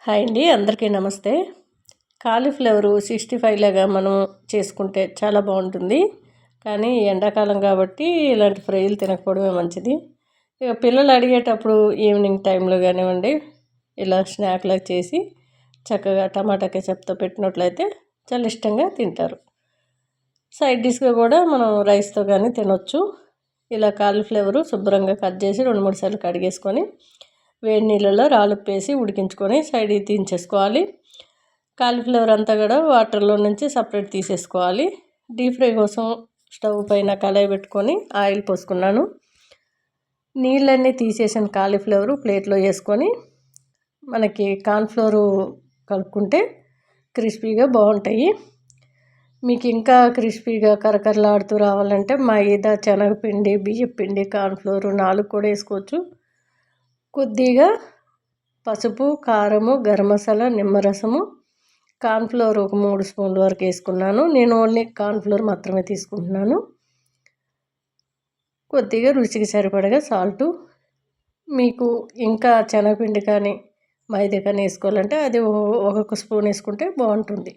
Hi అండి, అందరికీ నమస్తే. కాలీఫ్లవర్ 65 లాగా మనం చేసుకుంటే చాలా బాగుంటుంది. కానీ ఎండాకాలం కాబట్టి ఇలాంటి ఫ్రైలు తినకపోవడమే మంచిది. ఇక పిల్లలు అడిగేటప్పుడు ఈవినింగ్ టైంలో కానివ్వండి, ఇలా స్నాక్లా చేసి చక్కగా టమాటా కెచప్తో పెట్టినట్లయితే చాలా ఇష్టంగా తింటారు. సైడ్ డిష్గా కూడా మనం రైస్తో కానీ తినొచ్చు. ఇలా కాలీఫ్లవర్ శుభ్రంగా కట్ చేసి 2-3 సార్లు కడిగేసుకొని వేడి నీళ్ళలో రాళ్ళుప్పేసి ఉడికించుకొని సైడ్ తీసేసుకోవాలి. కాలీఫ్లవర్ అంతా కూడా వాటర్లో నుంచి సపరేట్ తీసేసుకోవాలి. డీప్ ఫ్రై కోసం స్టవ్ పైన కళాయి పెట్టుకొని ఆయిల్ పోసుకున్నాను. నీళ్ళన్నీ తీసేసిన కాలీఫ్లవర్ ప్లేట్లో వేసుకొని మనకి కార్న్ఫ్లోరు కలుపుకుంటే క్రిస్పీగా బాగుంటాయి. మీకు ఇంకా క్రిస్పీగా కరకరలాడుతూ రావాలంటే మైదా, శనగపిండి, బియ్యపిండి, కార్న్ఫ్లోరు 4 కూడా వేసుకోవచ్చు. కొద్దిగా పసుపు, కారము, గరం మసాలా, నిమ్మరసము, కార్న్ఫ్లోర్ ఒక 3 స్పూన్ల వరకు వేసుకున్నాను. నేను ఓన్లీ కార్న్ఫ్లోర్ మాత్రమే తీసుకుంటున్నాను. కొద్దిగా రుచికి సరిపడగా సాల్టు, మీకు ఇంకా శనగపిండి కానీ మైదా కానీ వేసుకోవాలంటే అది ఒక్కొక్క స్పూన్ వేసుకుంటే బాగుంటుంది.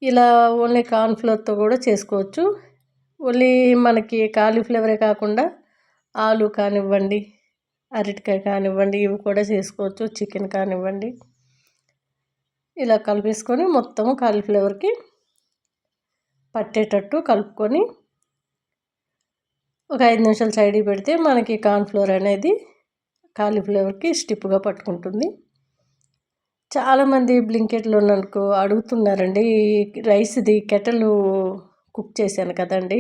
ఇలా ఓన్లీ కార్న్ఫ్లోర్తో కూడా చేసుకోవచ్చు. ఓన్లీ మనకి కాలీఫ్లవరే కాకుండా ఆలు కానివ్వండి, అరటికాయ కానివ్వండి, ఇవి కూడా చేసుకోవచ్చు. చికెన్ కానివ్వండి, ఇలా కలిపేసుకొని మొత్తం కాలీఫ్లవర్కి పట్టేటట్టు కలుపుకొని ఒక 5 నిమిషాలు సైడ్కి పెడితే మనకి కార్న్ఫ్లోర్ అనేది కాలీఫ్లవర్కి స్టిప్గా పట్టుకుంటుంది. చాలామంది బ్లింకెట్లో నన్ను అడుగుతున్నారండి, రైస్ది కెటలు కుక్ చేశాను కదండి,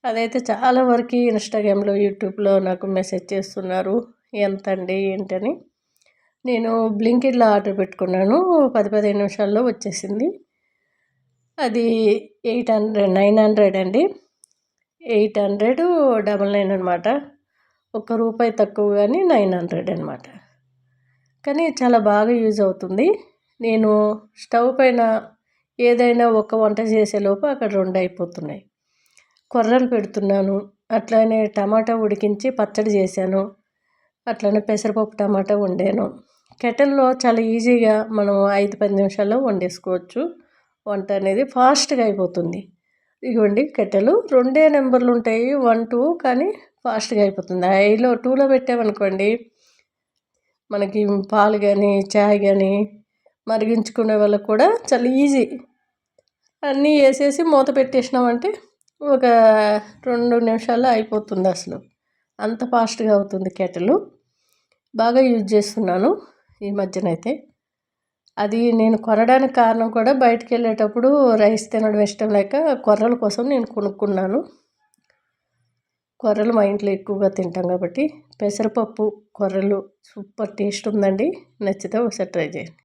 అదైతే చాలా వరకు ఇన్స్టాగ్రామ్లో, యూట్యూబ్లో నాకు మెసేజ్ చేస్తున్నారు ఎంత అండి ఏంటని. నేను బ్లింకిట్లో ఆర్డర్ పెట్టుకున్నాను, 10-15 నిమిషాల్లో వచ్చేసింది. అది 900 అండి, 800 అనమాట. ₹1 తక్కువ కానీ 900 అనమాట. కానీ చాలా బాగా యూజ్ అవుతుంది. నేను స్టవ్ పైన ఏదైనా ఒక వంట చేసేలోపు అక్కడ 2 అయిపోతున్నాయి. కొర్రలు పెడుతున్నాను, అట్లానే టమాటా ఉడికించి పచ్చడి చేశాను, అట్లనే పెసరపప్పు టమాటా వండాను. కెటల్లో చాలా ఈజీగా మనం 5-10 నిమిషాల్లో వండేసుకోవచ్చు. వంట అనేది ఫాస్ట్గా అయిపోతుంది. ఇదిగోండి కెటలు 2 నెంబర్లు ఉంటాయి, 1, 2, కానీ ఫాస్ట్గా అయిపోతుంది. 2లో పెట్టామనుకోండి, మనకి పాలు కానీ చాయ్ కానీ మరిగించుకునే వాళ్ళకు కూడా చాలా ఈజీ. అన్నీ వేసేసి మూత పెట్టేసినామంటే ఒక 2 నిమిషాల్లో అయిపోతుంది. అసలు అంత ఫాస్ట్గా అవుతుంది. కెటలు బాగా యూజ్ చేస్తున్నాను ఈ మధ్యనైతే. అది నేను కొనడానికి కారణం కూడా బయటికి వెళ్ళేటప్పుడు రైస్ తినడం ఇష్టం లేక కొర్రల కోసం నేను కొనుక్కున్నాను. కొర్రలు మా ఇంట్లో ఎక్కువగా తింటాం కాబట్టి పెసరపప్పు కొర్రలు సూపర్ టేస్ట్ ఉందండి. నచ్చితే ఒకసారి ట్రై చేయండి.